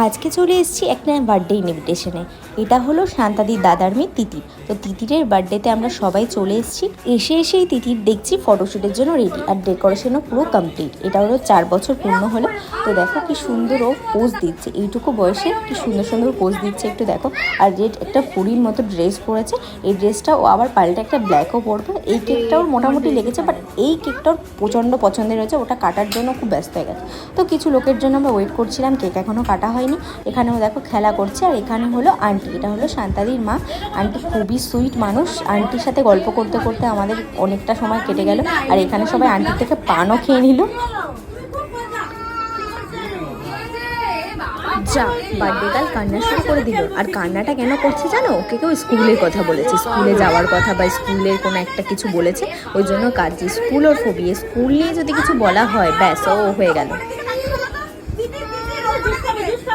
আজকে চলে এসেছি একটা বার্থডে ইনভিটেশনে। এটা হলো শান্তাদির দাদার মেয়ে তিতির। তো তিতিরের বার্থডেতে আমরা সবাই চলে এসেছি। এসেই তিতির দেখছি ফটোশ্যুটের জন্য রেডি, আর ডেকোরেশনও পুরো কমপ্লিট। এটা হলো 4 বছর পূর্ণ হলো। তো দেখো কি সুন্দর ও পোজ দিচ্ছে, এইটুকু বয়সে কি সুন্দর সুন্দর পোজ দিচ্ছে একটু দেখো। আর রেড একটা পরীর মতো ড্রেস পরেছে, এই ড্রেসটা ও আবার পাল্টে একটা ব্ল্যাকও পরবে। এই কেকটা ওর মোটামুটি লেগেছে, বাট এই কেকটা ওর প্রচণ্ড পছন্দের হয়েছে, ওটা কাটার জন্য খুব ব্যস্ত হয়ে গেছে। তো কিছু লোকের জন্য আমরা ওয়েট করছিলাম, কেক এখনও কাটা হয়নি। এখানেও দেখো খেলা করছে। আর এখানে হলো আন্টি, এটা হলো শান্তাদির মা। আন্টি খুবই সুইট মানুষ, আন্টির সাথে গল্প করতে করতে আমাদের অনেকটা সময় কেটে গেল। আর এখানে সবাই আন্টির থেকে পানও খেয়ে নিল। যা বার্থডে কাল কান্না শুরু করে দিল। আর কান্নাটা কেন করছে জানো? ওকে কেউ স্কুলের কথা বলেছে, স্কুলে যাওয়ার কথা বা স্কুলের কোনো একটা কিছু বলেছে, ওই জন্য কাঁদছে। স্কুল ওর ফোবিয়া, স্কুল নিয়ে যদি কিছু বলা হয় ব্যাস ও হয়ে গেল।